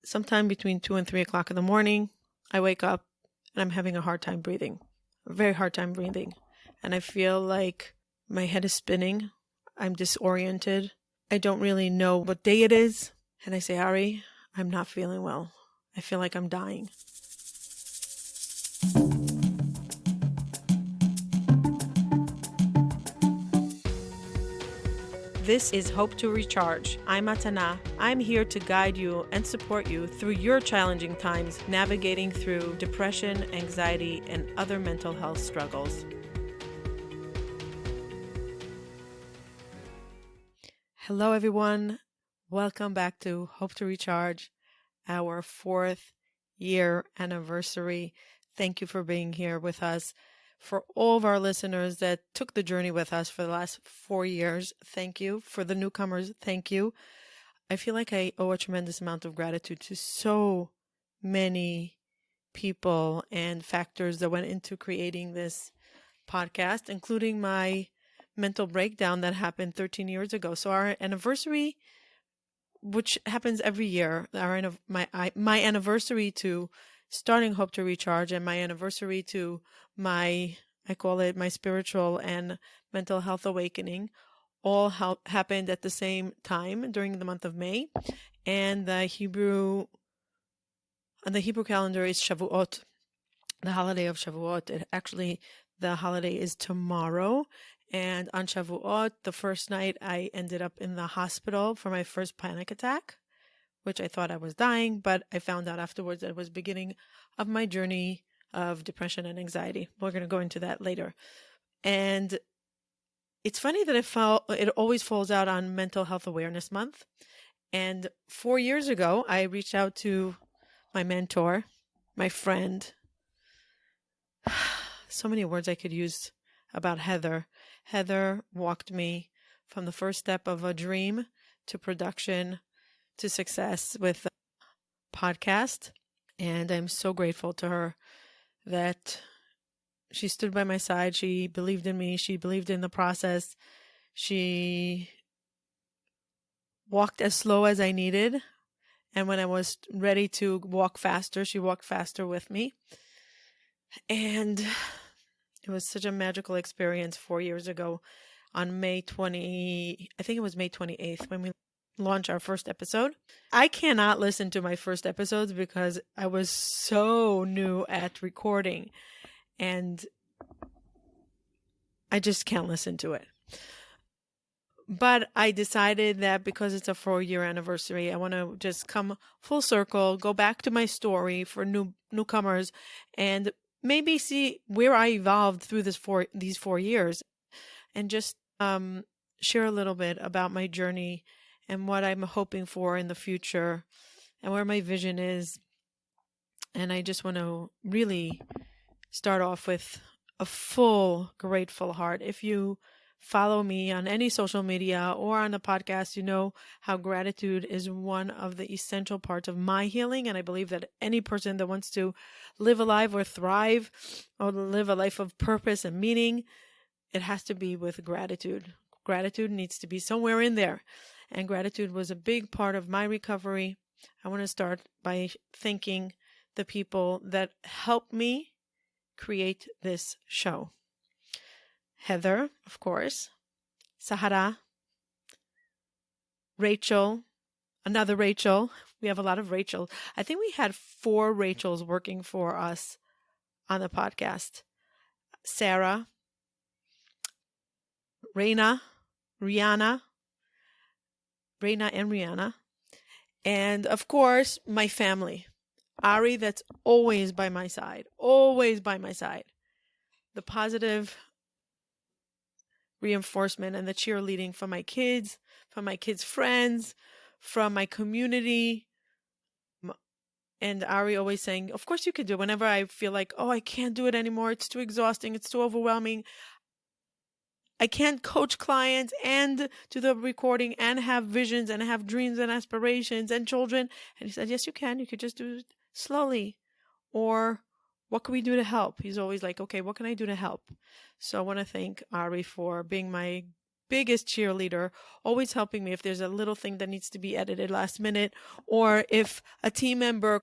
sometime between 2 and 3 o'clock in the morning, I wake up and I'm having a hard time breathing, a very hard time breathing. And I feel like my head is spinning. I'm disoriented. I don't really know what day it is. And I say, Ari, I'm not feeling well. I feel like I'm dying. This is Hope to Recharge. I'm Matana. I'm here to guide you and support you through your challenging times, navigating through depression, anxiety, and other mental health struggles. Hello, everyone. Welcome back to Hope to Recharge, our 4th year anniversary. Thank you for being here with us. For all of our listeners that took the journey with us for the last 4 years, thank you. For the newcomers, thank you. I feel like I owe a tremendous amount of gratitude to so many people and factors that went into creating this podcast, including my mental breakdown that happened 13 years ago. So our anniversary, which happens every year, my anniversary to starting Hope to Recharge and my anniversary to I call it my spiritual and mental health awakening, all happened at the same time during the month of May. And the Hebrew calendar is Shavuot, the holiday of Shavuot. The holiday is tomorrow. And on Shavuot, the first night, I ended up in the hospital for my first panic attack, which I thought I was dying, but I found out afterwards that it was the beginning of my journey of depression and anxiety. We're going to go into that later. And it's funny that it always falls out on Mental Health Awareness Month. And 4 years ago, I reached out to my mentor, my friend. So many words I could use about Heather. Heather walked me from the first step of a dream to production to success with a podcast. And I'm so grateful to her that she stood by my side. She believed in me. She believed in the process. She walked as slow as I needed. And when I was ready to walk faster, she walked faster with me. And it was such a magical experience 4 years ago on May 28th when we launched our first episode. I cannot listen to my first episodes because I was so new at recording and I just can't listen to it. But I decided that because it's a 4-year anniversary, I want to just come full circle, go back to my story for newcomers and maybe see where I evolved through these 4 years and just share a little bit about my journey and what I'm hoping for in the future and where my vision is. And I just want to really start off with a full grateful heart. If you follow me on any social media or on the podcast, you know how gratitude is one of the essential parts of my healing. And I believe that any person that wants to live a life or thrive or live a life of purpose and meaning, it has to be with gratitude. Gratitude needs to be somewhere in there. And gratitude was a big part of my recovery. I want to start by thanking the people that helped me create this show. Heather, of course, Sahara, Rachel, another Rachel. We have a lot of Rachel. I think we had 4 Rachels working for us on the podcast. Sarah, Raina and Rihanna. And of course, my family. Ari, that's always by my side. The positive reinforcement and the cheerleading from my kids, friends, from my community. And Ari always saying, of course you can do it. Whenever I feel like, oh, I can't do it anymore. It's too exhausting. It's too overwhelming. I can't coach clients and do the recording and have visions and have dreams and aspirations and children. And he said, yes, you can. You could just do it slowly. Or what can we do to help? He's always like, okay, what can I do to help? So I want to thank Ari for being my biggest cheerleader, always helping me if there's a little thing that needs to be edited last minute, or if a team member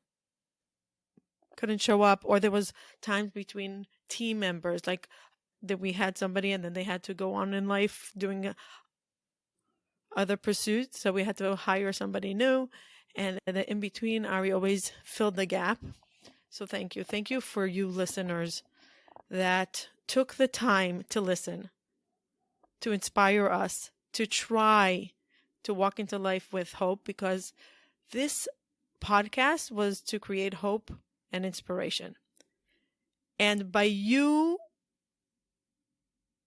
couldn't show up, or there was times between team members, like that we had somebody and then they had to go on in life doing other pursuits, so we had to hire somebody new. And in between, Ari always filled the gap. So thank you. Thank you for you listeners that took the time to listen, to inspire us, to try to walk into life with hope, because this podcast was to create hope and inspiration. And by you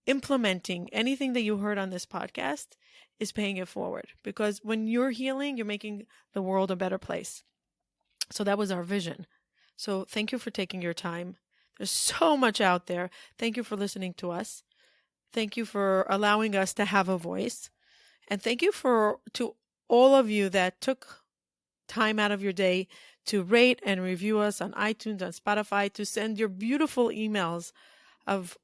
implementing anything that you heard on this podcast is paying it forward, because when you're healing, you're making the world a better place. So that was our vision. So thank you for taking your time. There's so much out there. Thank you for listening to us. Thank you for allowing us to have a voice. And thank you to all of you that took time out of your day to rate and review us on iTunes, on Spotify, to send your beautiful emails of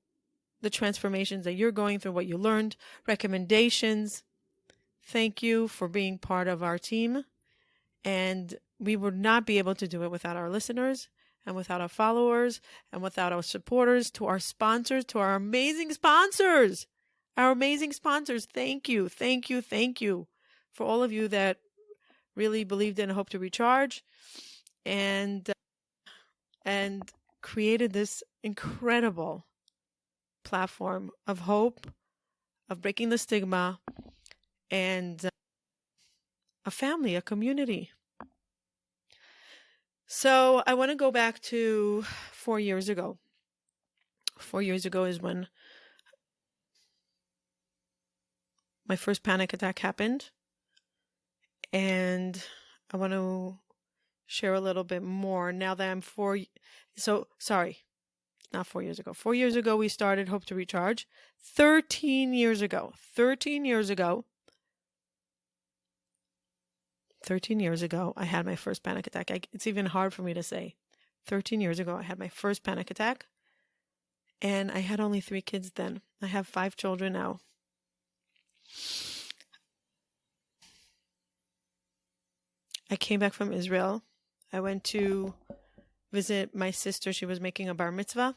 the transformations that you're going through, what you learned, recommendations. Thank you for being part of our team. And we would not be able to do it without our listeners and without our followers and without our supporters. To our sponsors, to our amazing sponsors, thank you, thank you, thank you for all of you that really believed in Hope to Recharge and created this incredible platform of hope, of breaking the stigma, and a family, a community. So I want to go back to 4 years ago. 4 years ago is when my first panic attack happened. And I want to share a little bit more now that I'm not 4 years ago. 4 years ago, we started Hope to Recharge. 13 years ago, I had my first panic attack. It's even hard for me to say. 13 years ago, I had my first panic attack. And I had only 3 kids then. I have 5 children now. I came back from Israel. I went to visit my sister. She was making a bar mitzvah.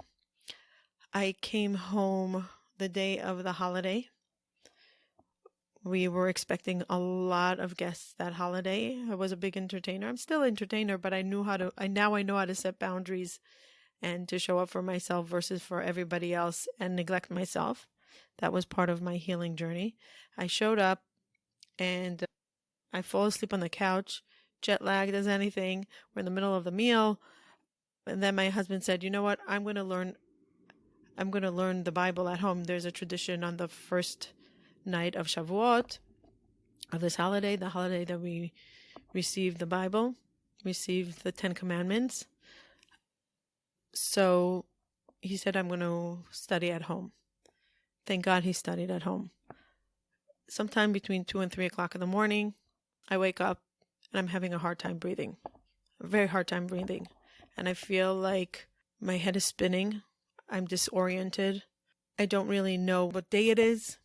I came home the day of the holiday. We were expecting a lot of guests that holiday. I was a big entertainer. I'm still an entertainer, but I know how to set boundaries and to show up for myself versus for everybody else and neglect myself. That was part of my healing journey. I showed up and I fall asleep on the couch, jet lagged as anything. We're in the middle of the meal. And then my husband said, you know what? I'm going to learn the Bible at home. There's a tradition on the first night of Shavuot, of this holiday, the holiday that we receive the Bible, receive the 10 Commandments. So he said, I'm going to study at home. Thank God he studied at home. Sometime between 2 and 3 o'clock in the morning, I wake up and I'm having a hard time breathing, a very hard time breathing. And I feel like my head is spinning. I'm disoriented. I don't really know what day it is.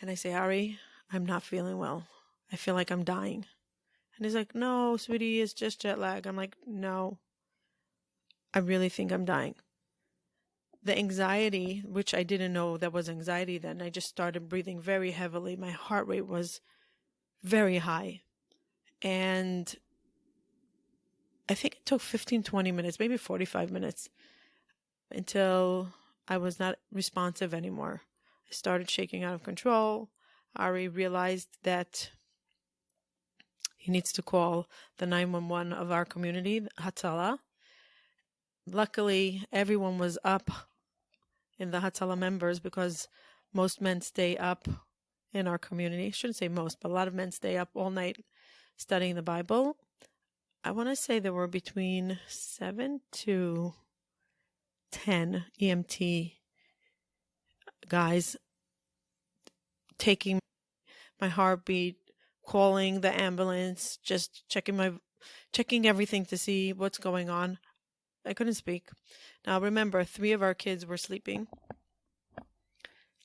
And I say, Ari, I'm not feeling well. I feel like I'm dying. And he's like, no, sweetie, it's just jet lag. I'm like, no, I really think I'm dying. The anxiety, which I didn't know that was anxiety then, I just started breathing very heavily. My heart rate was very high. And I think it took 15, 20 minutes, maybe 45 minutes until I was not responsive anymore. I started shaking out of control. Ari realized that he needs to call the 911 of our community, Hatzalah. Luckily, everyone was up in the Hatzalah members because most men stay up in our community. I shouldn't say most, but a lot of men stay up all night studying the Bible. I want to say there were between 7 to 10 EMT guys taking my heartbeat, calling the ambulance, just checking everything to see what's going on. I couldn't speak. Now remember, 3 of our kids were sleeping.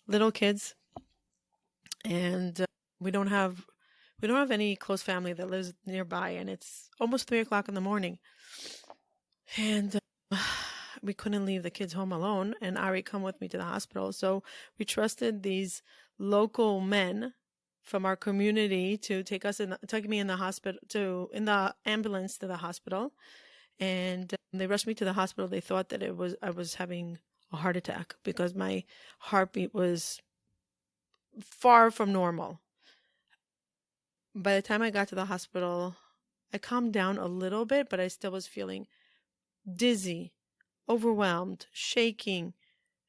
Little kids. And we don't have any close family that lives nearby, and it's almost 3 o'clock in the morning. And we couldn't leave the kids home alone, and Ari come with me to the hospital. So we trusted these local men from our community to take me in the hospital, in the ambulance to the hospital. And they rushed me to the hospital. They thought that I was having a heart attack because my heartbeat was far from normal. By the time I got to the hospital, I calmed down a little bit, but I still was feeling dizzy, overwhelmed, shaking,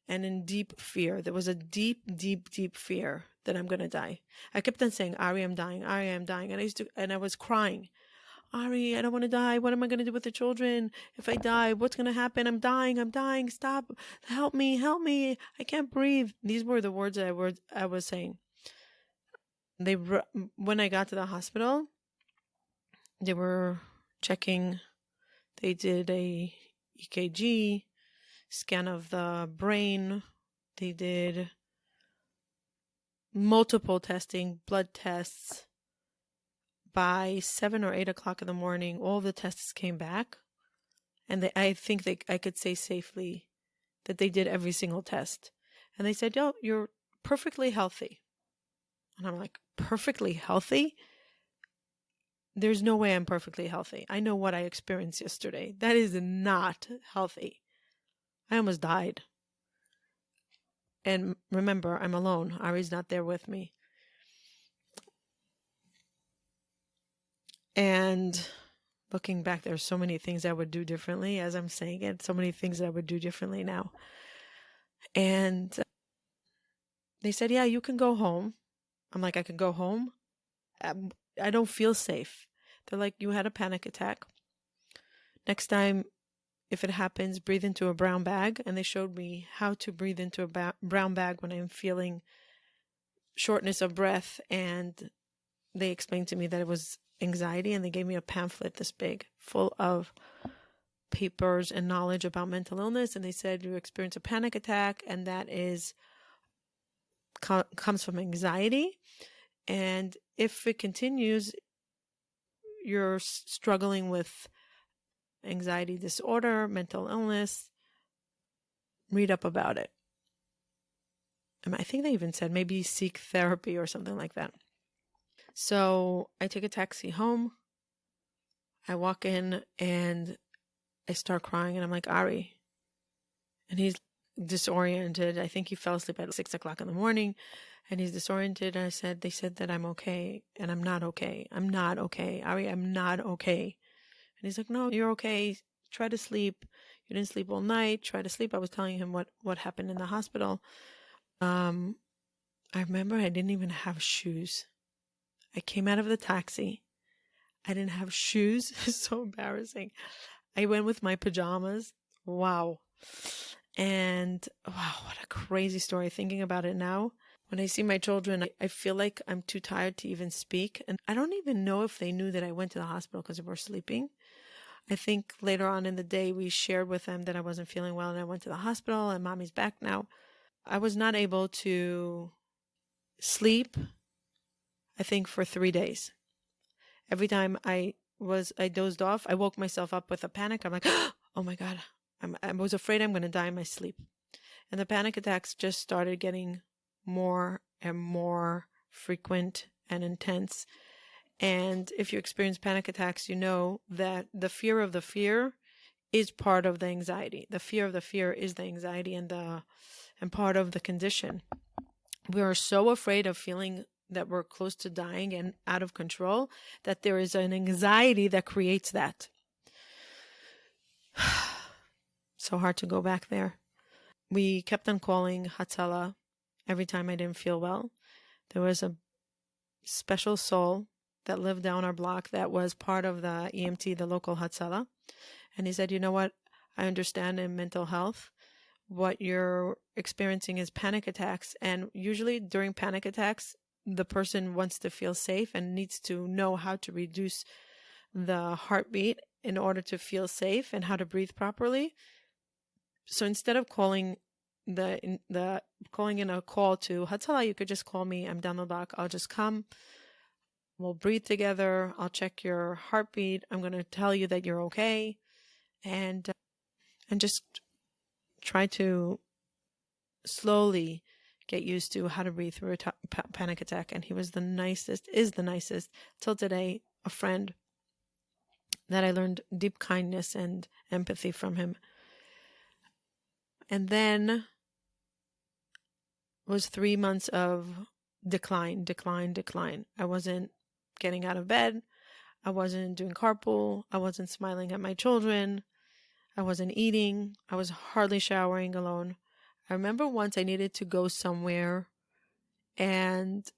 and in deep fear. There was a deep, deep, deep fear that I'm going to die. I kept on saying, Ari, I'm dying. Ari, I'm dying. And I was crying. Ari, I don't want to die. What am I going to do with the children? If I die, what's going to happen? I'm dying. Stop. Help me. I can't breathe. These were the words I was saying. When I got to the hospital, they were checking. They did a EKG, scan of the brain. They did multiple testing, blood tests. By 7 or 8 o'clock in the morning, all the tests came back. And I think I could say safely that they did every single test. And they said, yo, you're perfectly healthy. And I'm like, perfectly healthy? There's no way I'm perfectly healthy. I know what I experienced yesterday. That is not healthy. I almost died. And remember, I'm alone. Ari's not there with me. And looking back, there's so many things I would do differently as I'm saying it. So many things I would do differently now. And they said, yeah, you can go home. I'm like, I can go home? I don't feel safe. They're like, you had a panic attack. Next time, if it happens, breathe into a brown bag. And they showed me how to breathe into a brown bag when I'm feeling shortness of breath. And they explained to me that it was anxiety. And they gave me a pamphlet this big, full of papers and knowledge about mental illness. And they said, you experience a panic attack, and that comes from anxiety. And if it continues, you're struggling with anxiety disorder, mental illness, read up about it. And I think they even said maybe seek therapy or something like that. So I take a taxi home. I walk in and I start crying, and I'm like, Ari. And he's disoriented. I think he fell asleep at 6 o'clock in the morning. And he's disoriented. And they said that I'm okay. And I'm not okay. I'm not okay. Ari, I'm not okay. And he's like, no, you're okay. Try to sleep. You didn't sleep all night. Try to sleep. I was telling him what happened in the hospital. I remember I didn't even have shoes. I came out of the taxi. I didn't have shoes. It's so embarrassing. I went with my pajamas. Wow. And wow, what a crazy story. Thinking about it now. When I see my children, I feel like I'm too tired to even speak. And I don't even know if they knew that I went to the hospital because they were sleeping. I think later on in the day, we shared with them that I wasn't feeling well and I went to the hospital and mommy's back now. I was not able to sleep, I think, for 3 days. Every time I dozed off, I woke myself up with a panic. I'm like, oh my God, I was afraid I'm going to die in my sleep. And the panic attacks just started getting more and more frequent and intense. And if you experience panic attacks, you know that the fear of the fear is part of the anxiety. The fear of the fear is the anxiety and part of the condition. We are so afraid of feeling that we're close to dying and out of control that there is an anxiety that creates that. So hard to go back there. We kept on calling Hatzalah every time I didn't feel well. There was a special soul that lived down our block that was part of the EMT, the local Hatzalah. And he said, you know what? I understand in mental health, what you're experiencing is panic attacks. And usually during panic attacks, the person wants to feel safe and needs to know how to reduce the heartbeat in order to feel safe and how to breathe properly. So instead of calling the calling in a call to Hatzalah, you could just call me. I'm down the block. I'll just come. We'll breathe together. I'll check your heartbeat. I'm going to tell you that you're okay, and just try to slowly get used to how to breathe through a panic attack. And he was the nicest, is the nicest till today, a friend that I learned deep kindness and empathy from him. And then was 3 months of decline. I wasn't getting out of bed. I wasn't doing carpool. I wasn't smiling at my children. I wasn't eating. I was hardly showering alone. I remember once I needed to go somewhere, and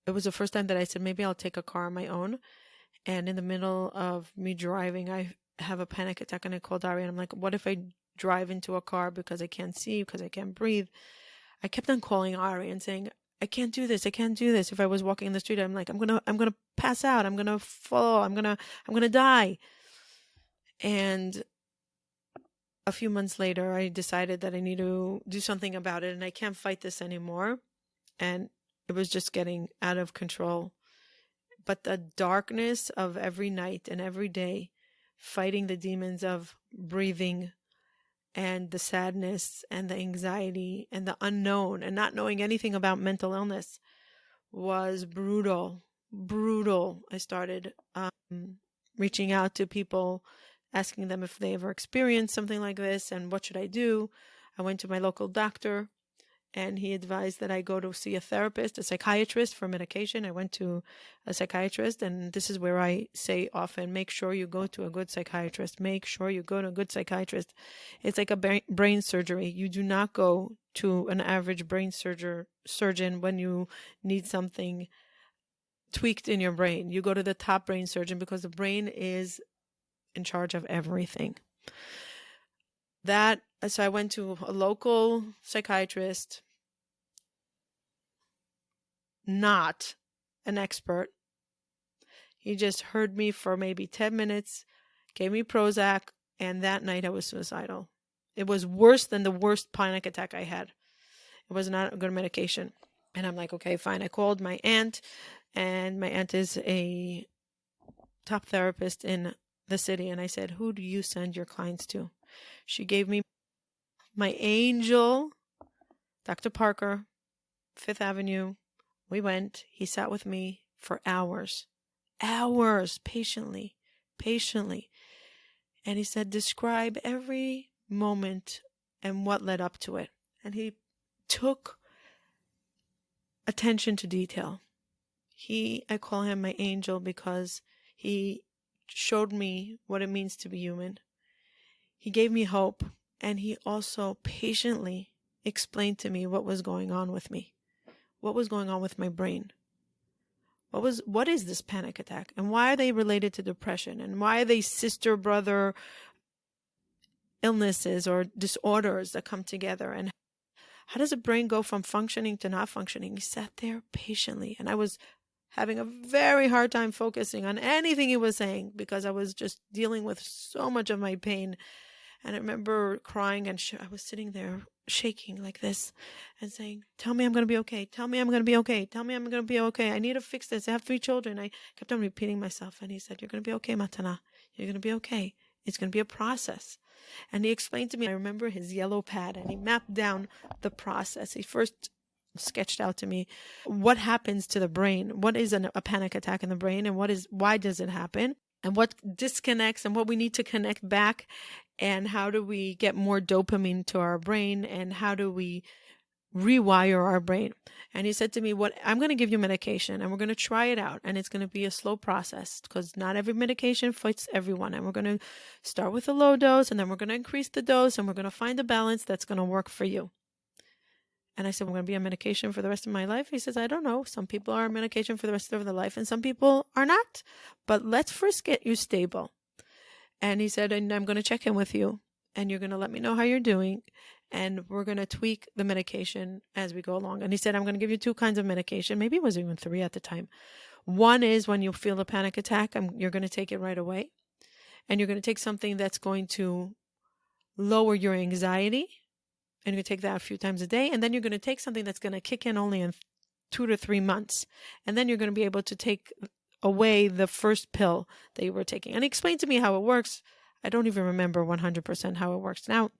it was the first time that I said, maybe I'll take a car on my own. And in the middle of me driving, I have a panic attack, and I called Ari, and I'm like, what if I drive into a car because I can't see, because I can't breathe? I kept on calling Ari and saying, I can't do this. If I was walking in the street, I'm like, I'm gonna pass out. I'm gonna fall. I'm gonna die. And a few months later, I decided that I need to do something about it, and I can't fight this anymore. And it was just getting out of control. But the darkness of every night and every day, fighting the demons of breathing and the sadness and the anxiety and the unknown and not knowing anything about mental illness was brutal. I started reaching out to people, asking them if they ever experienced something like this and what should I do. I went to my local doctor, and he advised that I go to see a therapist, a psychiatrist for medication. I went to a psychiatrist, and this is where I say often, make sure you go to a good psychiatrist. Make sure you go to a good psychiatrist. It's like a brain surgery. You do not go to an average brain surgeon when you need something tweaked in your brain. You go to the top brain surgeon because the brain is in charge of everything. So I went to a local psychiatrist, not an expert. He just heard me for maybe 10 minutes, gave me Prozac, and that night I was suicidal. It was worse than the worst panic attack I had. It was not a good medication. And I'm like, okay, fine. I called my aunt, and my aunt is a top therapist in the city. And I said, who do you send your clients to? She gave me my angel, Dr. Parker, Fifth Avenue. We went. He sat with me for hours, patiently. And he said, describe every moment and what led up to it. And he took attention to detail. I call him my angel because he showed me what it means to be human. He gave me hope, and he also patiently explained to me what was going on with me, what was going on with my brain. What is this panic attack, and why are they related to depression, and why are they sister brother illnesses or disorders that come together, and how does the brain go from functioning to not functioning? He sat there patiently, and I was having a very hard time focusing on anything he was saying because I was just dealing with so much of my pain. And I remember crying, and I was sitting there shaking like this and saying, tell me I'm going to be okay. Tell me I'm going to be okay. Tell me I'm going to be okay. I need to fix this. I have 3 children. I kept on repeating myself. And he said, you're going to be okay, Matana. You're going to be okay. It's going to be a process. And he explained to me, I remember his yellow pad, and he mapped down the process. He first sketched out to me what happens to the brain. What is a panic attack in the brain, and why does it happen? And what disconnects and what we need to connect back, and how do we get more dopamine to our brain, and how do we rewire our brain. And he said to me, I'm going to give you medication, and we're going to try it out, and it's going to be a slow process because not every medication fits everyone, and we're going to start with a low dose, and then we're going to increase the dose, and we're going to find a balance that's going to work for you. And I said, we're going to be on medication for the rest of my life? He says, I don't know. Some people are on medication for the rest of their life, and some people are not. But let's first get you stable. And he said, and I'm going to check in with you, and you're going to let me know how you're doing, and we're going to tweak the medication as we go along. And he said, I'm going to give you 2 kinds of medication. Maybe it was even 3 at the time. One is when you feel a panic attack, you're going to take it right away. And you're going to take something that's going to lower your anxiety And you take that a few times a day. And then you're going to take something that's going to kick in only in 2 to 3 months. And then you're going to be able to take away the first pill that you were taking. And he explained to me how it works. I don't even remember 100% how it works now.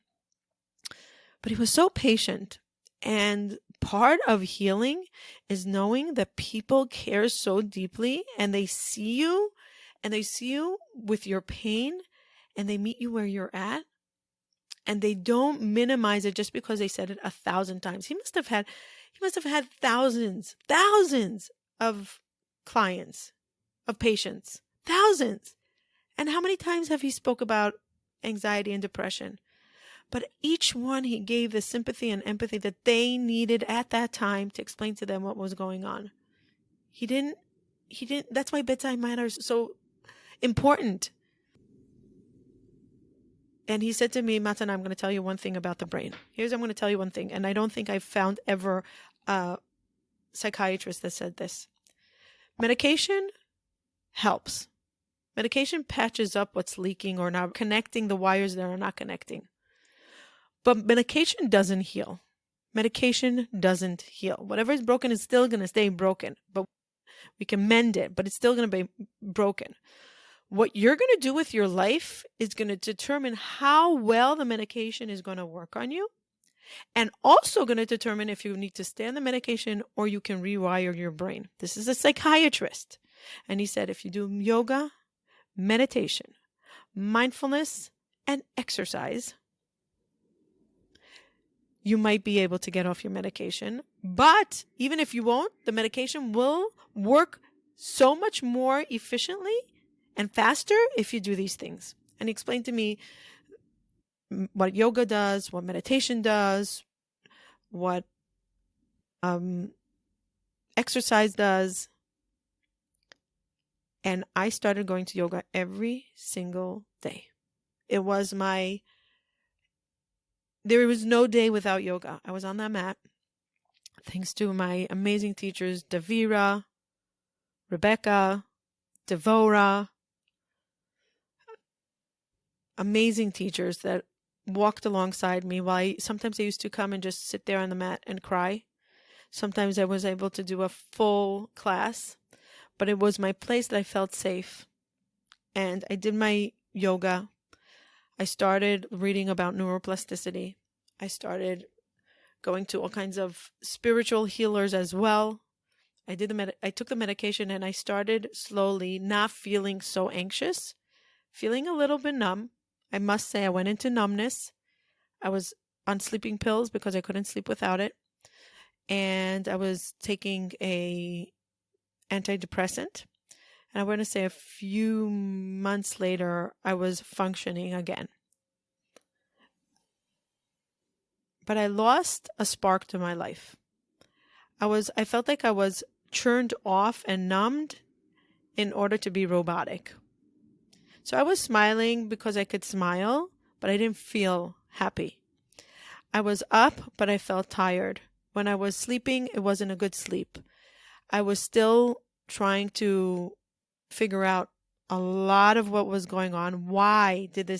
But he was so patient. And part of healing is knowing that people care so deeply, and they see you with your pain, and they meet you where you're at, and they don't minimize it just because they said it 1,000 times. He must have had thousands of clients, of patients, thousands. And how many times have he spoke about anxiety and depression? But each one, he gave the sympathy and empathy that they needed at that time to explain to them what was going on. He didn't, that's why bedside manner is so important. And he said to me, Matana, I'm going to tell you one thing about the brain. I'm going to tell you one thing. And I don't think I've found ever a psychiatrist that said this. Medication helps. Medication patches up what's leaking or not connecting the wires that are not connecting. But medication doesn't heal. Medication doesn't heal. Whatever is broken is still going to stay broken. But we can mend it, but it's still going to be broken. What you're going to do with your life is going to determine how well the medication is going to work on you, and also going to determine if you need to stay on the medication or you can rewire your brain. This is a psychiatrist. And he said, if you do yoga, meditation, mindfulness, and exercise, you might be able to get off your medication. But even if you won't, the medication will work so much more efficiently and faster if you do these things. And he explained to me what yoga does, what meditation does, what exercise does. And I started going to yoga every single day. There was no day without yoga. I was on that mat. Thanks to my amazing teachers, Davira, Rebecca, Devora. Amazing teachers that walked alongside me while sometimes I used to come and just sit there on the mat and cry. Sometimes I was able to do a full class, but it was my place that I felt safe. And I did my yoga. I started reading about neuroplasticity. I started going to all kinds of spiritual healers as well. I took the medication, and I started slowly not feeling so anxious, feeling a little bit numb. I must say I went into numbness. I was on sleeping pills because I couldn't sleep without it. And I was taking a antidepressant. And I want to say a few months later, I was functioning again. But I lost a spark to my life. I felt like I was turned off and numbed in order to be robotic. So I was smiling because I could smile, but I didn't feel happy. I was up, but I felt tired. When I was sleeping, it wasn't a good sleep. I was still trying to figure out a lot of what was going on. Why did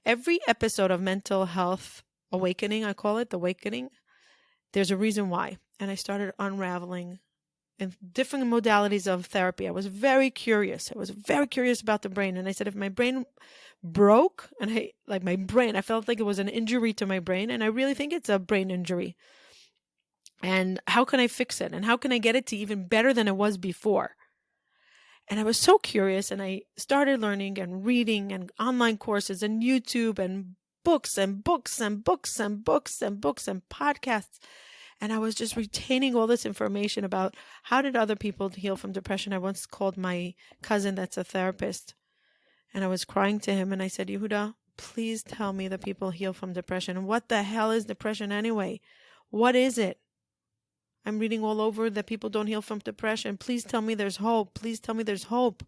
every episode of Mental Health Awakening, I call it the Awakening, there's a reason why. And I started unraveling in different modalities of therapy. I was very curious. I was very curious about the brain. And I said, if my brain broke, and I felt like it was an injury to my brain. And I really think it's a brain injury. And how can I fix it? And how can I get it to even better than it was before? And I was so curious, and I started learning and reading and online courses and YouTube and books and books and books and books and books and podcasts. And I was just retaining all this information about how did other people heal from depression. I once called my cousin that's a therapist, and I was crying to him, and I said, Yehuda, please tell me that people heal from depression. What the hell is depression anyway? What is it? I'm reading all over that people don't heal from depression. Please tell me there's hope. Please tell me there's hope.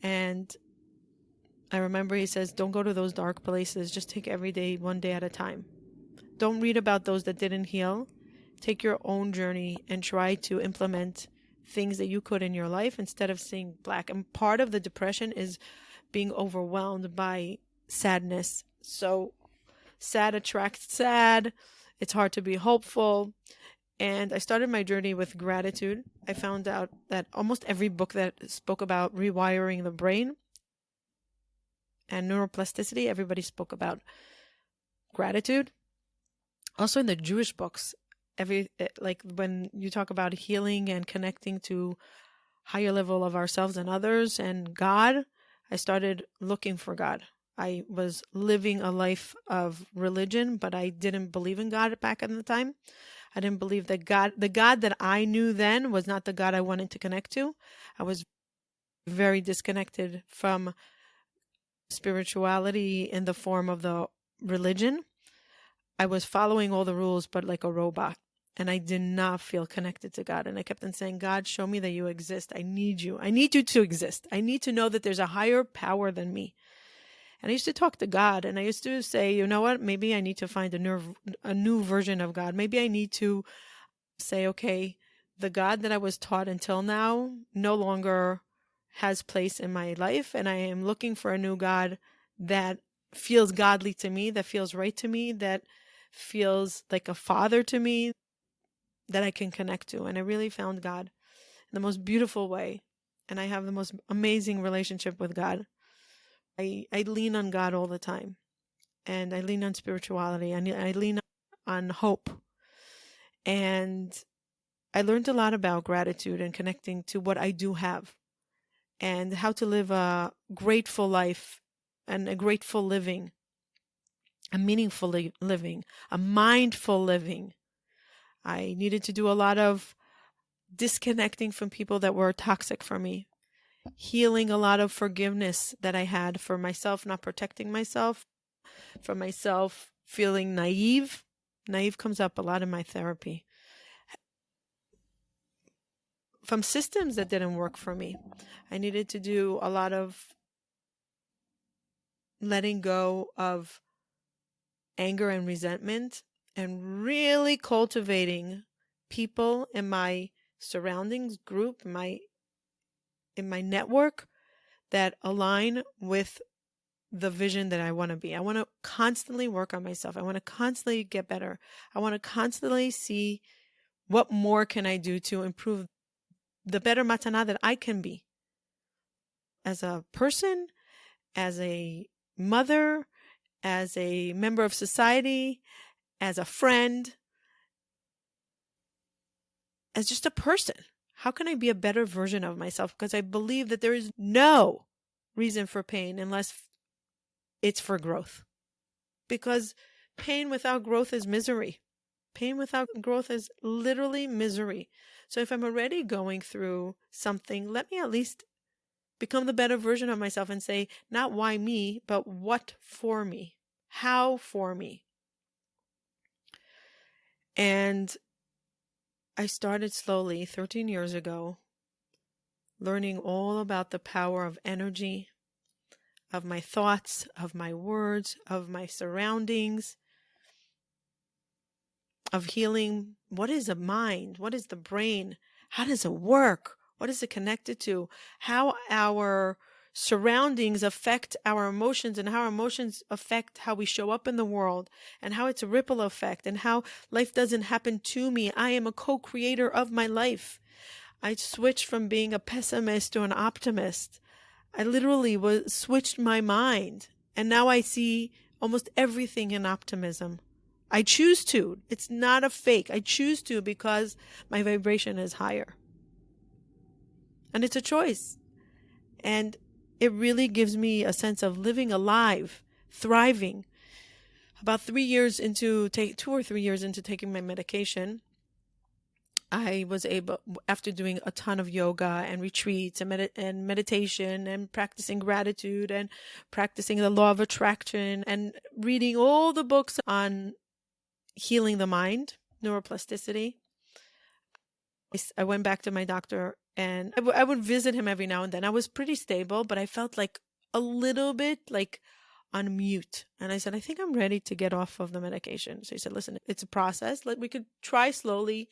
And I remember he says, don't go to those dark places. Just take every day, one day at a time. Don't read about those that didn't heal. Take your own journey and try to implement things that you could in your life instead of seeing black. And part of the depression is being overwhelmed by sadness. So sad attracts sad. It's hard to be hopeful. And I started my journey with gratitude. I found out that almost every book that spoke about rewiring the brain and neuroplasticity, everybody spoke about gratitude. Also in the Jewish books, like when you talk about healing and connecting to higher level of ourselves and others and God, I started looking for God. I was living a life of religion, but I didn't believe in God back at the time. I didn't believe that the God that I knew then was not the God I wanted to connect to. I was very disconnected from spirituality in the form of the religion. I was following all the rules, but like a robot. And I did not feel connected to God. And I kept on saying, God, show me that you exist. I need you. I need you to exist. I need to know that there's a higher power than me. And I used to talk to God, and I used to say, you know what? Maybe I need to find a new version of God. Maybe I need to say, okay, the God that I was taught until now no longer has place in my life, and I am looking for a new God that feels godly to me, that feels right to me, that feels like a father to me, that I can connect to. And I really found God in the most beautiful way. And I have the most amazing relationship with God. I lean on God all the time. And I lean on spirituality. And I lean on hope. And I learned a lot about gratitude and connecting to what I do have and how to live a grateful life and a grateful living, a meaningful living, a mindful living. I needed to do a lot of disconnecting from people that were toxic for me, healing a lot of forgiveness that I had for myself, not protecting myself, for myself feeling naive. Naive comes up a lot in my therapy. From systems that didn't work for me. I needed to do a lot of letting go of anger and resentment and really cultivating people in my surroundings, group, in my network that align with the vision that I want to be. I want to constantly work on myself. I want to constantly get better. I want to constantly see what more can I do to improve the better Matana that I can be as a person, as a mother, as a member of society, as a friend, as just a person. How can I be a better version of myself? Because I believe that there is no reason for pain unless it's for growth. Because pain without growth is misery. Pain without growth is literally misery. So if I'm already going through something, let me at least become the better version of myself and say, not why me, but what for me? How for me? And I started slowly 13 years ago, learning all about the power of energy, of my thoughts, of my words, of my surroundings, of healing. What is the mind? What is the brain? How does it work? What is it connected to? How our surroundings affect our emotions and how our emotions affect how we show up in the world and how it's a ripple effect and how life doesn't happen to me. I am a co-creator of my life. I switched from being a pessimist to an optimist. I literally switched my mind, and now I see almost everything in optimism. I choose to. It's not a fake. I choose to because my vibration is higher. And it's a choice. And it really gives me a sense of living alive, thriving. About 2 or 3 years into taking my medication, I was able, after doing a ton of yoga and retreats and meditation and practicing gratitude and practicing the law of attraction and reading all the books on healing the mind, neuroplasticity, I went back to my doctor and I would visit him every now and then. I was pretty stable, but I felt like a little bit like on mute. And I said, I think I'm ready to get off of the medication. So he said, listen, it's a process. We could try slowly.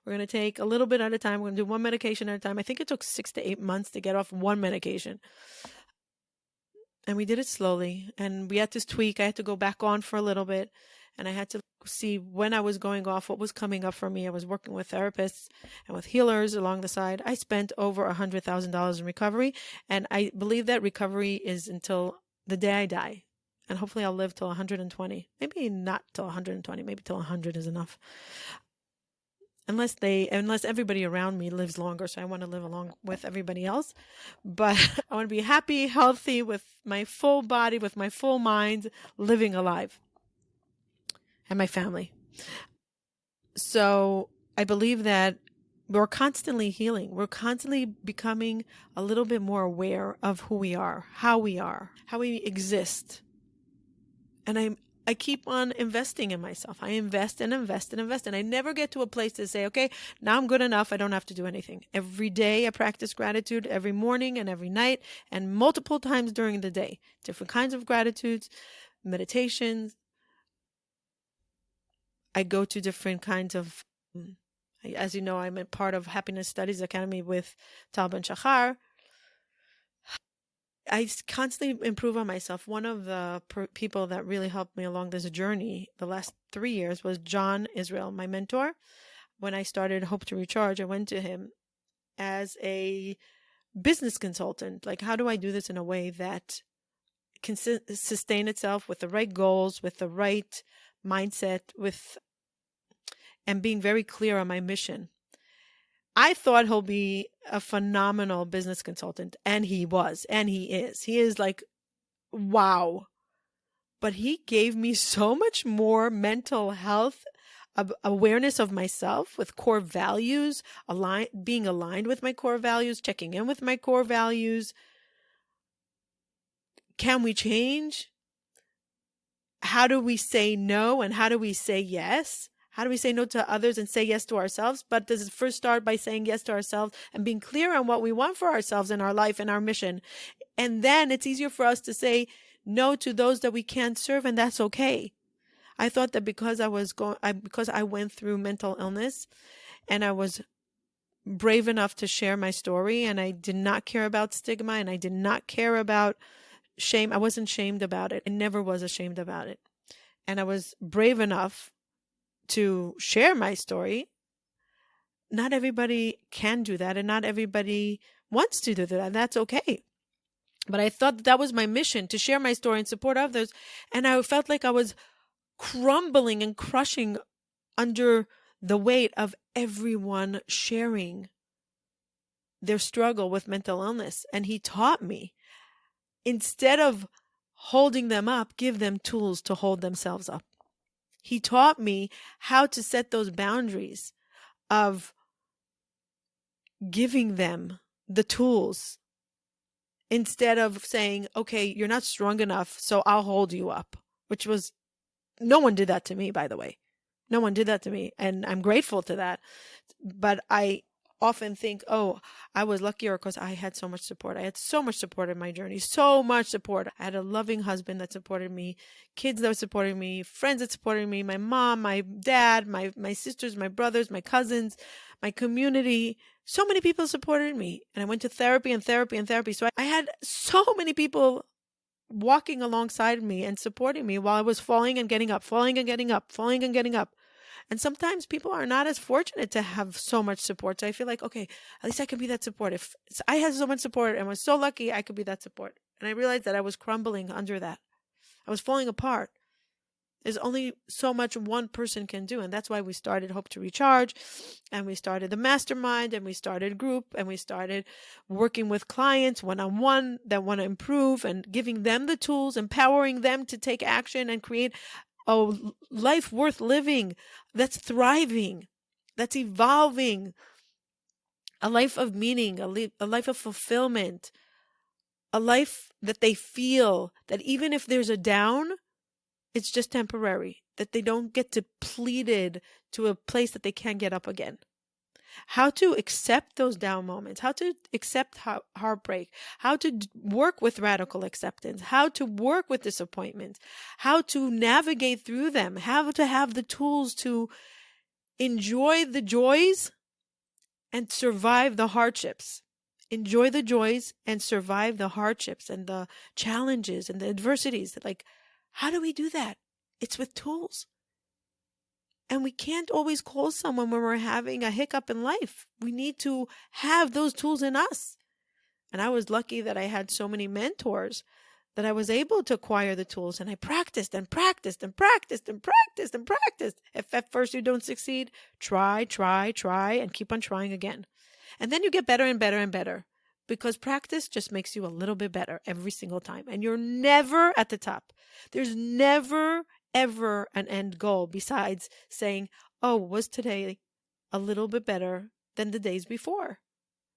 We're going to take a little bit at a time. We're going to do one medication at a time. I think it took 6 to 8 months to get off one medication. And we did it slowly. And we had to tweak. I had to go back on for a little bit. And I had to see when I was going off, what was coming up for me. I was working with therapists and with healers along the side. I spent over $100,000 in recovery. And I believe that recovery is until the day I die. And hopefully I'll live till 120. Maybe not till 120. Maybe till 100 is enough. Unless everybody around me lives longer, so I want to live along with everybody else. But I want to be happy, healthy, with my full body, with my full mind, living alive, and my family. So I believe that we're constantly healing. We're constantly becoming a little bit more aware of who we are, how we exist. And I keep on investing in myself. I invest and invest and invest. And I never get to a place to say, okay, now I'm good enough. I don't have to do anything. Every day I practice gratitude, every morning and every night, and multiple times during the day. Different kinds of gratitudes, meditations. I go to different kinds of, as you know, I'm a part of Happiness Studies Academy with Tal Ben Shachar. I constantly improve on myself. One of the people that really helped me along this journey the last 3 years was John Israel, my mentor. When I started Hope to Recharge, I went to him as a business consultant. Like, how do I do this in a way that can sustain itself with the right goals, with the right mindset, and being very clear on my mission. I thought he'll be a phenomenal business consultant, and he was, and he is. He is like, wow. But he gave me so much more mental health, awareness of myself with core values, being aligned with my core values, checking in with my core values. Can we change? How do we say no and how do we say yes? How do we say no to others and say yes to ourselves? But does it first start by saying yes to ourselves and being clear on what we want for ourselves in our life and our mission? And then it's easier for us to say no to those that we can't serve, and that's okay. I thought that because I went through mental illness and I was brave enough to share my story, and I did not care about stigma, and I did not care about shame. I wasn't shamed about it. I never was ashamed about it. And I was brave enough to share my story. Not everybody can do that, and not everybody wants to do that, and that's okay. But I thought that was my mission, to share my story and support others. And I felt like I was crumbling and crushing under the weight of everyone sharing their struggle with mental illness. And he taught me, instead of holding them up, give them tools to hold themselves up. He taught me how to set those boundaries of giving them the tools instead of saying, okay, you're not strong enough, so I'll hold you up, which was, no one did that to me, by the way. No one did that to me, and I'm grateful to that. But I often think, oh, I was luckier because I had so much support. I had so much support in my journey, so much support. I had a loving husband that supported me, kids that supported me, friends that supported me, my mom, my dad, my sisters, my brothers, my cousins, my community. So many people supported me. And I went to therapy and therapy and therapy. So I had so many people walking alongside me and supporting me while I was falling and getting up, falling and getting up, falling and getting up. And sometimes people are not as fortunate to have so much support. So I feel like, okay, at least I can be that support. If I had so much support and was so lucky, I could be that support. And I realized that I was crumbling under that. I was falling apart. There's only so much one person can do. And that's why we started Hope to Recharge, and we started the Mastermind, and we started group, and we started working with clients one-on-one that want to improve, and giving them the tools, empowering them to take action and create a life worth living, that's thriving, that's evolving, a life of meaning, a life of fulfillment, a life that they feel that even if there's a down, it's just temporary, that they don't get depleted to a place that they can't get up again. How to accept those down moments, how to accept heartbreak, how to work with radical acceptance, how to work with disappointment, how to navigate through them, how to have the tools to enjoy the joys and survive the hardships. enjoy the joys and survive the hardships and the challenges and the adversities. Like, how do we do that? It's with tools. And we can't always call someone when we're having a hiccup in life. We need to have those tools in us. And I was lucky that I had so many mentors that I was able to acquire the tools, and I practiced and practiced and practiced and practiced and practiced. If at first you don't succeed, try, and keep on trying again. And then you get better and better and better, because practice just makes you a little bit better every single time. And you're never at the top. There's never, ever an end goal besides saying, oh, was today a little bit better than the days before?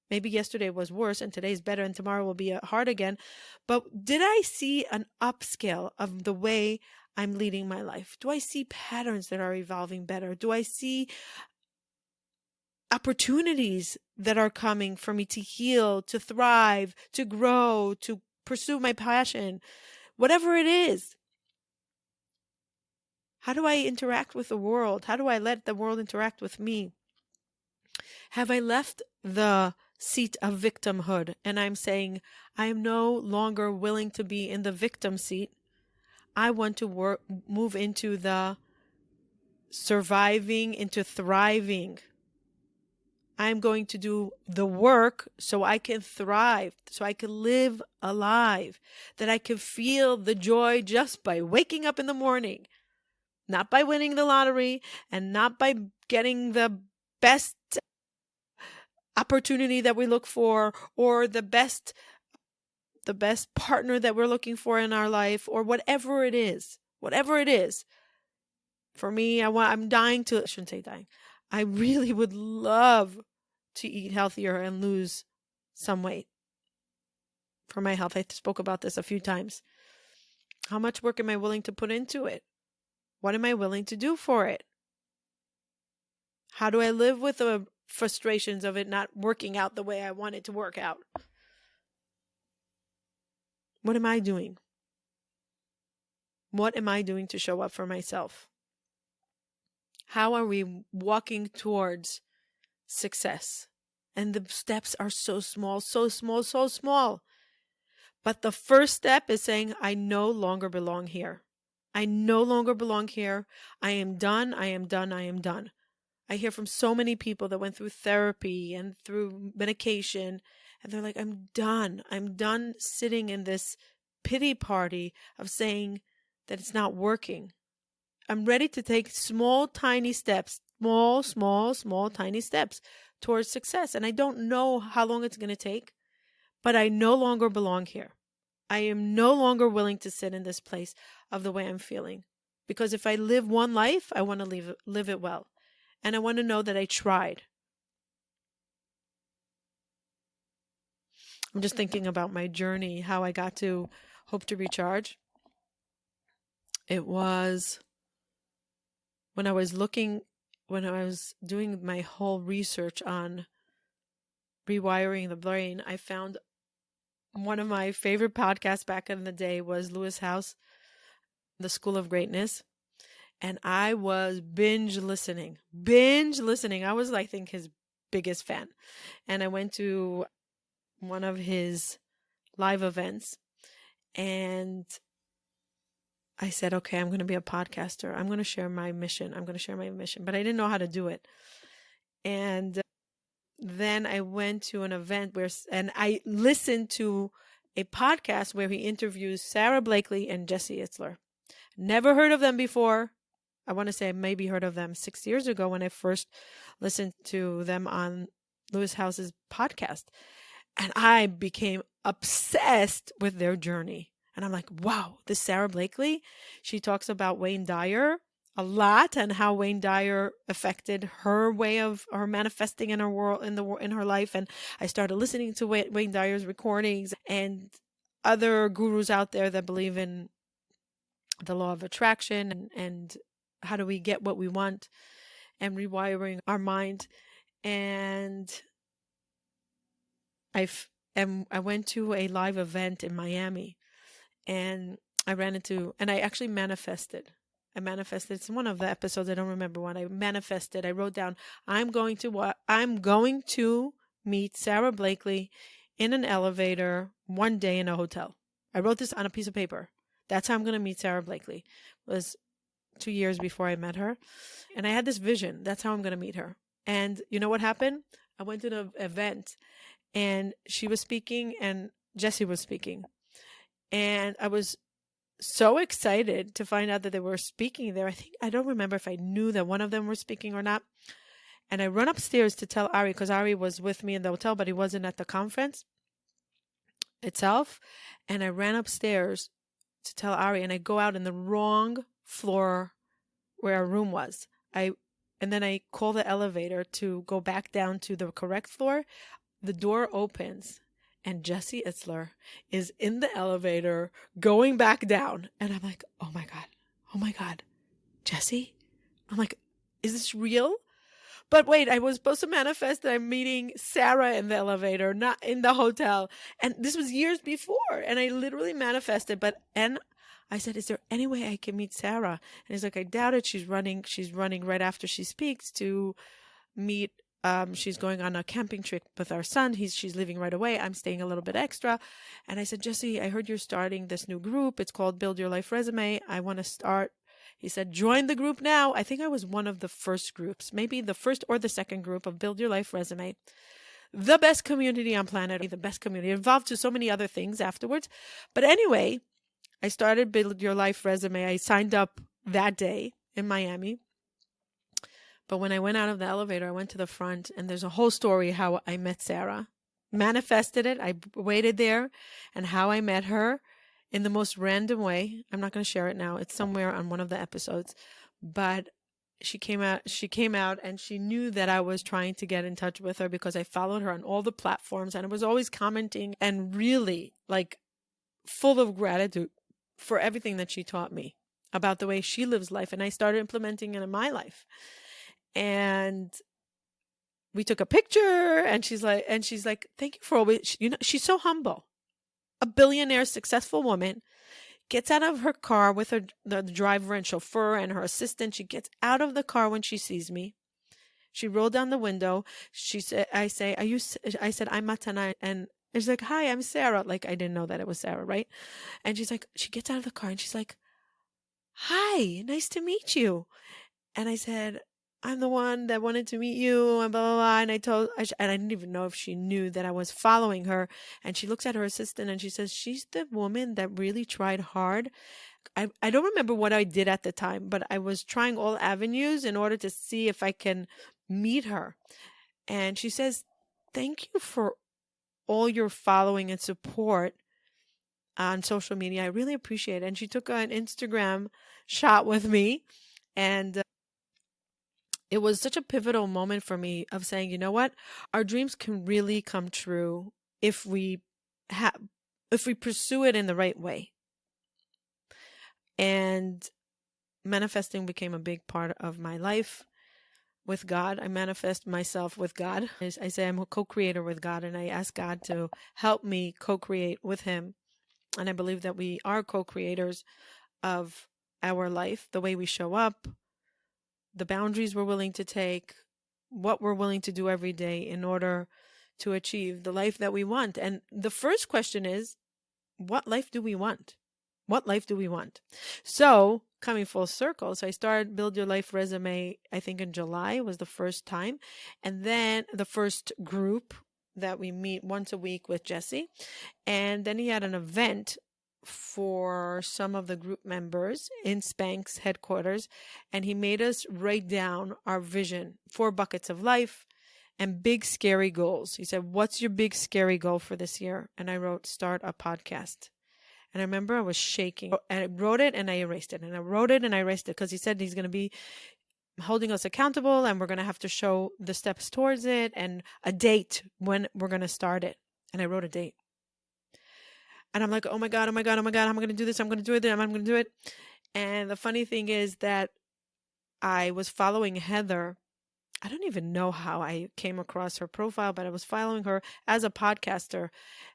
Maybe yesterday was worse and today's better and tomorrow will be hard again. But did I see an upscale of the way I'm leading my life? Do I see patterns that are evolving better? Do I see opportunities that are coming for me to heal, to thrive, to grow, to pursue my passion, whatever it is? How do I interact with the world? How do I let the world interact with me? Have I left the seat of victimhood and I'm saying, I am no longer willing to be in the victim seat. I want to move into the surviving, into thriving. I'm going to do the work so I can thrive, so I can live alive, that I can feel the joy just by waking up in the morning, not by winning the lottery and not by getting the best opportunity that we look for, or the best partner that we're looking for in our life, or whatever it is. For me, I shouldn't say dying. I really would love to eat healthier and lose some weight for my health. I spoke about this a few times. How much work am I willing to put into it? What am I willing to do for it? How do I live with the frustrations of it not working out the way I want it to work out? What am I doing? What am I doing to show up for myself? How are we walking towards success? And the steps are so small, so small, so small. But the first step is saying, I no longer belong here. I no longer belong here. I am done. I am done. I am done. I hear from so many people that went through therapy and through medication, and they're like, I'm done. I'm done sitting in this pity party of saying that it's not working. I'm ready to take small, tiny steps, small, tiny steps towards success. And I don't know how long it's going to take, but I no longer belong here. I am no longer willing to sit in this place of the way I'm feeling. Because if I live one life, I want to live it well. And I want to know that I tried. I'm just thinking about my journey, how I got to Hope to Recharge. It was when I was doing my whole research on rewiring the brain, I found one of my favorite podcasts back in the day was Lewis Howes, The School of Greatness. And I was binge listening. I was, I think, his biggest fan. And I went to one of his live events and I said, okay, I'm going to be a podcaster. I'm going to share my mission. But I didn't know how to do it. And then I went to an event and I listened to a podcast where he interviews Sarah Blakely and Jesse Itzler. Never heard of them before. I want to say I maybe heard of them 6 years ago when I first listened to them on Lewis Howes' podcast. And I became obsessed with their journey. And I'm like, wow, this Sarah Blakely, she talks about Wayne Dyer a lot and how Wayne Dyer affected her way of her manifesting in her world, in her life. And I started listening to Wayne Dyer's recordings and other gurus out there that believe in the law of attraction and how do we get what we want and rewiring our mind. And I went to a live event in Miami and I actually manifested. It's one of the episodes. I don't remember when I manifested. I wrote down, I'm going to meet Sarah Blakely in an elevator one day in a hotel. I wrote this on a piece of paper. That's how I'm going to meet Sarah Blakely. It was 2 years before I met her. And I had this vision. That's how I'm going to meet her. And you know what happened? I went to an event and she was speaking and Jesse was speaking. And I was so excited to find out that they were speaking there. I don't remember if I knew that one of them were speaking or not. And I run upstairs to tell Ari, because Ari was with me in the hotel, but he wasn't at the conference itself. And I ran upstairs to tell Ari, and I go out in the wrong floor where our room was. And then I call the elevator to go back down to the correct floor. The door opens and Jesse Itzler is in the elevator going back down. And I'm like, oh my God, Jesse? I'm like, is this real? But wait, I was supposed to manifest that I'm meeting Sarah in the elevator, not in the hotel. And this was years before. And I literally manifested. And I said, is there any way I can meet Sarah? And he's like, I doubt it. She's running right after she speaks to meet. She's going on a camping trip with our son. She's leaving right away. I'm staying a little bit extra. And I said, Jesse, I heard you're starting this new group. It's called Build Your Life Resume. I want to start. He said, join the group now. I think I was one of the first groups, maybe the first or the second group of Build Your Life Resume. The best community on planet, the best community, involved to so many other things afterwards. But anyway, I started Build Your Life Resume. I signed up that day in Miami. But when I went out of the elevator, I went to the front, and there's a whole story how I met Sarah. Manifested it. I waited there, and how I met her in the most random way. I'm not going to share it now. It's somewhere on one of the episodes. But she came out and she knew that I was trying to get in touch with her because I followed her on all the platforms, and I was always commenting and really full of gratitude for everything that she taught me about the way she lives life. And I started implementing it in my life. And we took a picture, and she's like, thank you for always, she's so humble. A billionaire, successful woman gets out of her car with the driver and chauffeur and her assistant. She gets out of the car when she sees me. She rolled down the window. She said, I said, I'm Matana. And she's like, hi, I'm Sarah. I didn't know that it was Sarah, right? And she's like, she gets out of the car and she's like, hi, nice to meet you. And I said, I'm the one that wanted to meet you, and blah, blah, blah. And I didn't even know if she knew that I was following her. And she looks at her assistant and she says, she's the woman that really tried hard. I don't remember what I did at the time, but I was trying all avenues in order to see if I can meet her. And she says, thank you for all your following and support on social media. I really appreciate it. And she took an Instagram shot with me, and it was such a pivotal moment for me of saying, you know what? Our dreams can really come true if we pursue it in the right way. And manifesting became a big part of my life with God. I manifest myself with God. I say I'm a co-creator with God, and I ask God to help me co-create with Him. And I believe that we are co-creators of our life, the way we show up, the boundaries we're willing to take, what we're willing to do every day in order to achieve the life that we want. And the first question is, what life do we want? What life do we want? So coming full circle, so I started Build Your Life Resume, I think in July was the first time. And then the first group that we meet once a week with Jesse. And then he had an event for some of the group members in Spanx headquarters, and he made us write down our vision, 4 buckets of life and big scary goals. He said, what's your big scary goal for this year? And I wrote, start a podcast. And I remember I was shaking, and I wrote it and I erased it, and I wrote it and I erased it, because he said he's going to be holding us accountable, and we're going to have to show the steps towards it and a date when we're going to start it. And I wrote a date. And I'm like, oh my God, I'm going to do this. I'm going to do it. I'm going to do it. And the funny thing is that I was following Heather I don't even know how I came across her profile, but I was following her as a podcaster,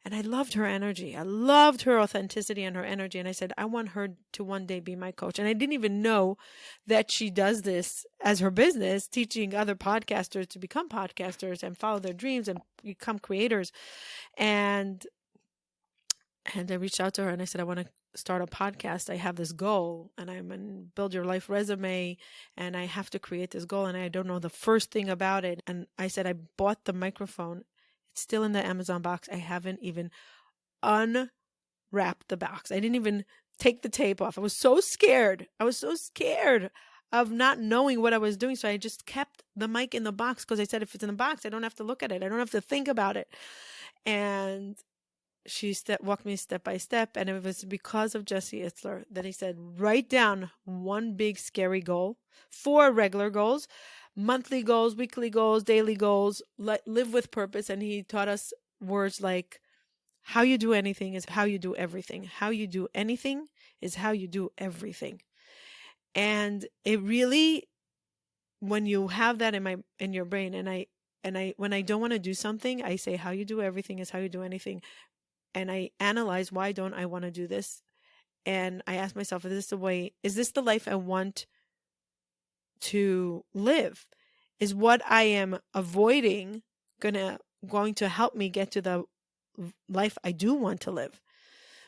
and I loved her energy. I loved her authenticity and her energy. And I said, I want her to one day be my coach. And I didn't even know that she does this as her business, teaching other podcasters to become podcasters and follow their dreams and become creators. And I reached out to her and I said, I want to start a podcast. I have this goal and I'm in Build Your Life resume and I have to create this goal and I don't know the first thing about it. And I said, I bought the microphone. It's still in the Amazon box. I haven't even unwrapped the box. I didn't even take the tape off. I was so scared. Of not knowing what I was doing. So I just kept the mic in the box because I said, if it's in the box, I don't have to look at it. I don't have to think about it. And she walked me step by step, and it was because of Jesse Itzler that he said, write down one big scary goal, 4 regular goals, monthly goals, weekly goals, daily goals, live with purpose. And he taught us words like, how you do anything is how you do everything. How you do anything is how you do everything. And it really, when you have that in your brain, and I when I don't want to do something, I say, how you do everything is how you do anything. And I analyze, why don't I want to do this? And I ask myself, is this the life I want to live? Is what I am avoiding going to help me get to the life I do want to live?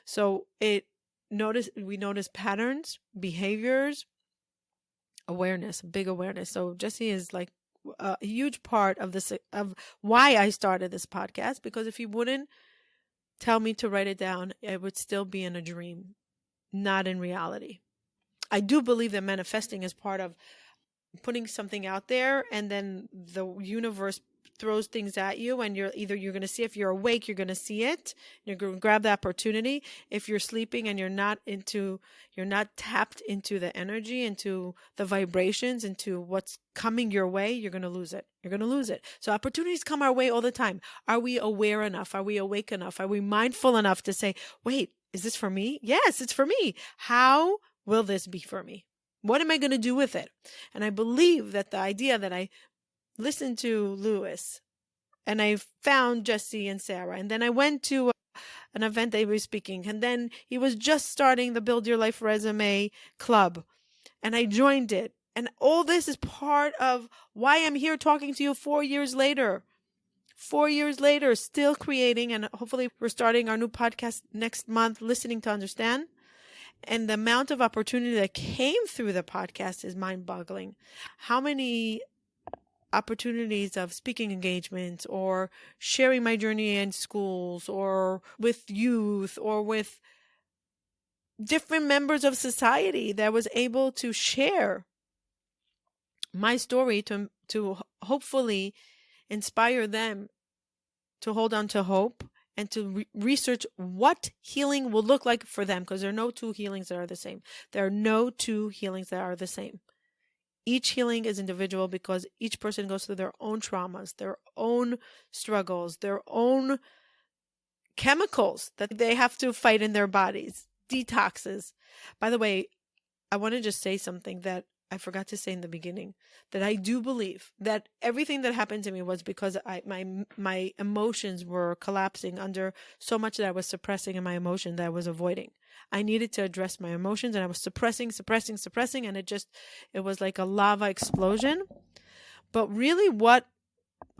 So we notice patterns, behaviors, awareness, big awareness. So Jesse is like a huge part of this, of why I started this podcast, because if he wouldn't tell me to write it down, it would still be in a dream, not in reality. I do believe that manifesting is part of putting something out there, and then the universe throws things at you, and you're going to see, if you're awake, you're going to see it. You're going to grab the opportunity. If you're sleeping and you're not tapped into the energy, into the vibrations, into what's coming your way, you're going to lose it. You're going to lose it. So opportunities come our way all the time. Are we aware enough? Are we awake enough? Are we mindful enough to say, wait, is this for me? Yes, it's for me. How will this be for me? What am I going to do with it? And I believe that the idea that I listened to Lewis and I found Jesse and Sarah, and then I went to an event they were speaking, and then he was just starting the Build Your Life Resume Club, and I joined it. And all this is part of why I'm here talking to you 4 years later. 4 years later, still creating, and hopefully we're starting our new podcast next month, Listening to Understand. And the amount of opportunity that came through the podcast is mind-boggling. How many opportunities of speaking engagements or sharing my journey in schools or with youth or with different members of society that was able to share my story to hopefully inspire them to hold on to hope and to research what healing will look like for them, because there are no 2 healings that are the same. There are no 2 healings that are the same. Each healing is individual because each person goes through their own traumas, their own struggles, their own chemicals that they have to fight in their bodies, detoxes. By the way, I want to just say something that I forgot to say in the beginning, that I do believe that everything that happened to me was because my emotions were collapsing under so much that I was suppressing in my emotion that I was avoiding. I needed to address my emotions, and I was suppressing, and it was like a lava explosion. But really,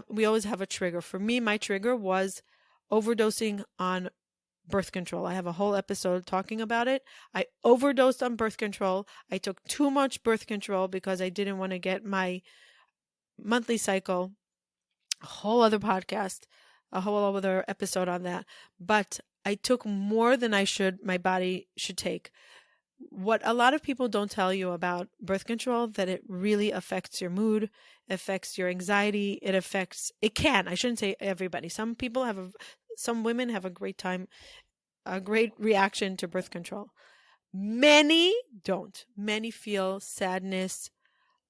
we always have a trigger. For me, my trigger was overdosing on birth control. I have a whole episode talking about it. I overdosed on birth control. I took too much birth control because I didn't want to get my monthly cycle. A whole other podcast, a whole other episode on that. But I took more than my body should take. What a lot of people don't tell you about birth control, that it really affects your mood, affects your anxiety. It can, I shouldn't say everybody. Some women have a great time, a great reaction to birth control. Many don't. Many feel sadness,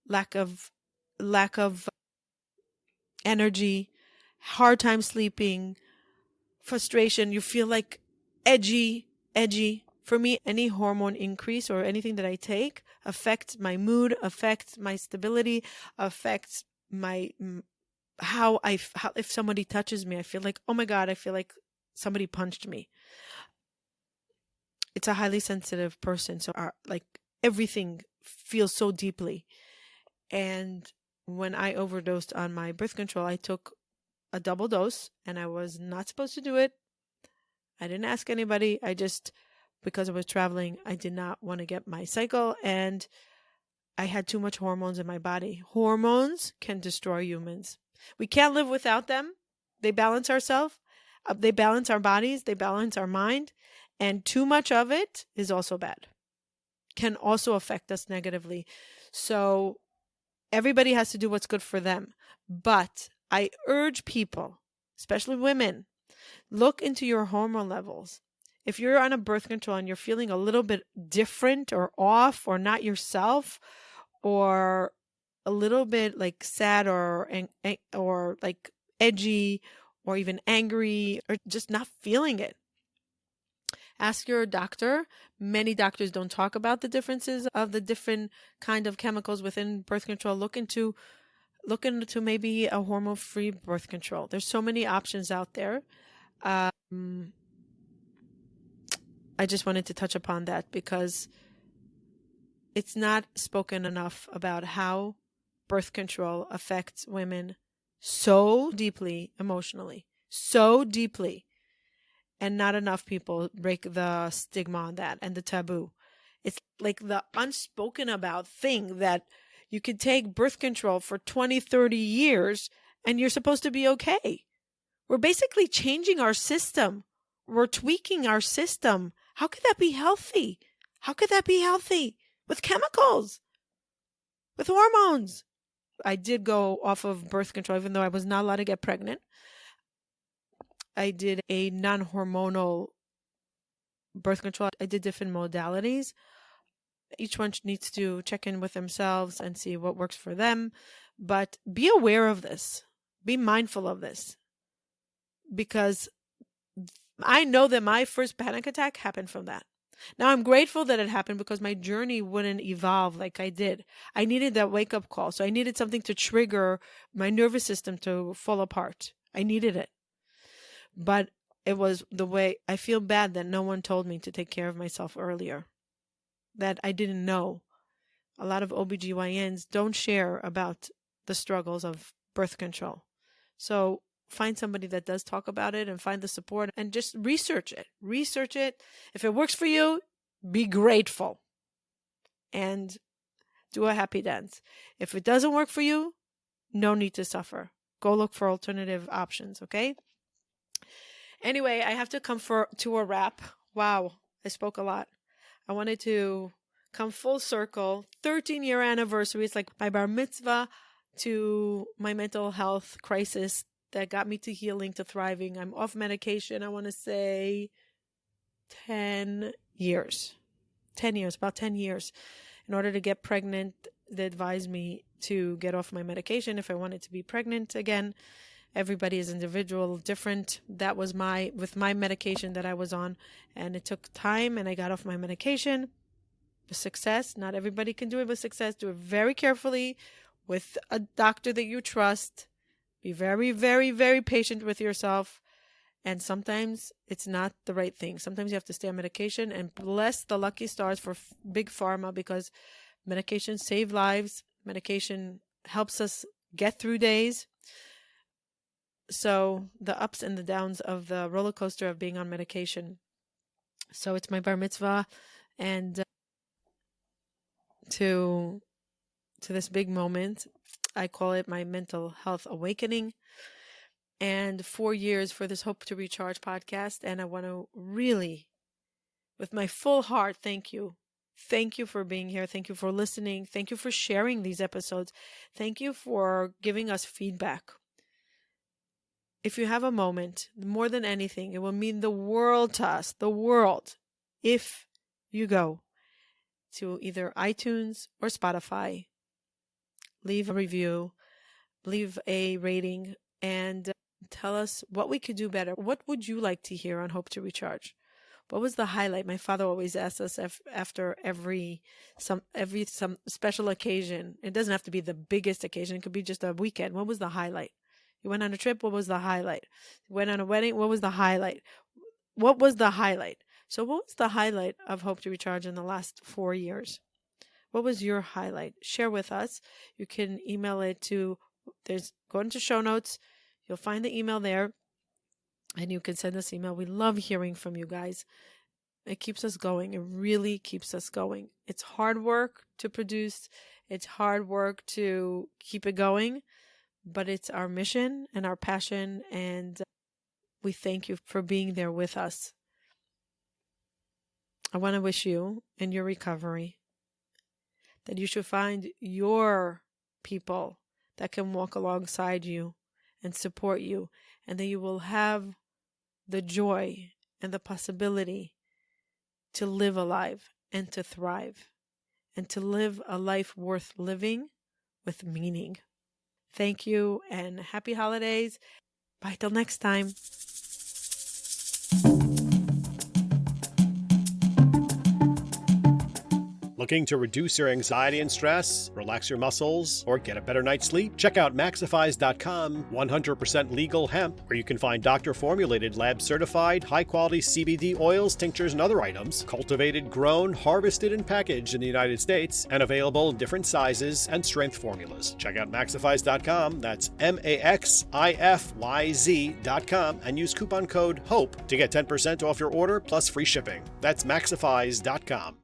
lack of energy, hard time sleeping, frustration. You feel like edgy. For me, any hormone increase or anything that I take affects my mood, affects my stability, affects my how if somebody touches me, I feel like, oh my God, I feel like somebody punched me. It's a highly sensitive person, so like everything feels so deeply. And when I overdosed on my birth control, I took a double dose, and I was not supposed to do it. I didn't ask anybody. I just, because I was traveling, I did not want to get my cycle, and I had too much hormones in my body. Hormones can destroy humans. We can't live without them. They balance ourselves. They balance our bodies. They balance our mind. And too much of it is also bad. Can also affect us negatively. So everybody has to do what's good for them. But I urge people, especially women, look into your hormone levels. If you're on a birth control and you're feeling a little bit different or off or not yourself, or a little bit like sad or like edgy or even angry or just not feeling it, ask your doctor. Many doctors don't talk about the differences of the different kind of chemicals within birth control. Look into maybe a hormone-free birth control. There's so many options out there. I just wanted to touch upon that because it's not spoken enough about how birth control affects women so deeply emotionally, so deeply. And not enough people break the stigma on that and the taboo. It's like the unspoken about thing that you could take birth control for 20, 30 years and you're supposed to be okay. We're basically changing our system. We're tweaking our system. How could that be healthy? How could that be healthy? With chemicals, with hormones. I did go off of birth control, even though I was not allowed to get pregnant. I did a non-hormonal birth control. I did different modalities. Each one needs to check in with themselves and see what works for them. But be aware of this. Be mindful of this. Because I know that my first panic attack happened from that. Now, I'm grateful that it happened because my journey wouldn't evolve like I did. I needed that wake-up call. So I needed something to trigger my nervous system to fall apart. I needed it. But it was the way I feel bad that no one told me to take care of myself earlier, that I didn't know. A lot of OBGYNs don't share about the struggles of birth control. So find somebody that does talk about it and find the support and just research it. Research it. If it works for you, be grateful and do a happy dance. If it doesn't work for you, no need to suffer. Go look for alternative options, okay? Anyway, I have to come to a wrap. Wow, I spoke a lot. I wanted to come full circle. 13-year anniversary. It's like my bar mitzvah to my mental health crisis that got me to healing, to thriving. I'm off medication, I want to say 10 years. 10 years, about 10 years. In order to get pregnant, they advised me to get off my medication if I wanted to be pregnant again. Everybody is individual, different. That was with my medication that I was on, and it took time, and I got off my medication with success. Not everybody can do it with success. Do it very carefully with a doctor that you trust. Be very, very, very patient with yourself. And sometimes it's not the right thing. Sometimes you have to stay on medication, and bless the lucky stars for big pharma, because medication saves lives. Medication helps us get through days. So the ups and the downs of the roller coaster of being on medication. So it's my bar mitzvah, and to this big moment, I call it my mental health awakening. And 4 years for this Hope to Recharge podcast. And I want to really, with my full heart, thank you. Thank you for being here. Thank you for listening. Thank you for sharing these episodes. Thank you for giving us feedback. If you have a moment, more than anything, it will mean the world to us, the world, if you go to either iTunes or Spotify, leave a review, leave a rating, and tell us what we could do better. What would you like to hear on Hope to Recharge? What was the highlight? My father always asked us after some special occasion. It doesn't have to be the biggest occasion. It could be just a weekend. What was the highlight? You went on a trip. What was the highlight? You went on a wedding. What was the highlight? What was the highlight? So what was the highlight of Hope to Recharge in the last 4 years? What was your highlight? Share with us. You can email it to, go into show notes. You'll find the email there, and you can send us email. We love hearing from you guys. It keeps us going. It really keeps us going. It's hard work to produce. It's hard work to keep it going, but it's our mission and our passion, and we thank you for being there with us. I want to wish you in your recovery that you should find your people that can walk alongside you and support you, and that you will have the joy and the possibility to live alive and to thrive and to live a life worth living with meaning. Thank you and happy holidays. Bye till next time. Looking to reduce your anxiety and stress, relax your muscles, or get a better night's sleep? Check out Maxify's.com, 100% legal hemp, where you can find doctor-formulated, lab-certified, high-quality CBD oils, tinctures, and other items, cultivated, grown, harvested, and packaged in the United States, and available in different sizes and strength formulas. Check out Maxify's.com, that's MAXIFYZ.com, and use coupon code HOPE to get 10% off your order plus free shipping. That's Maxify's.com.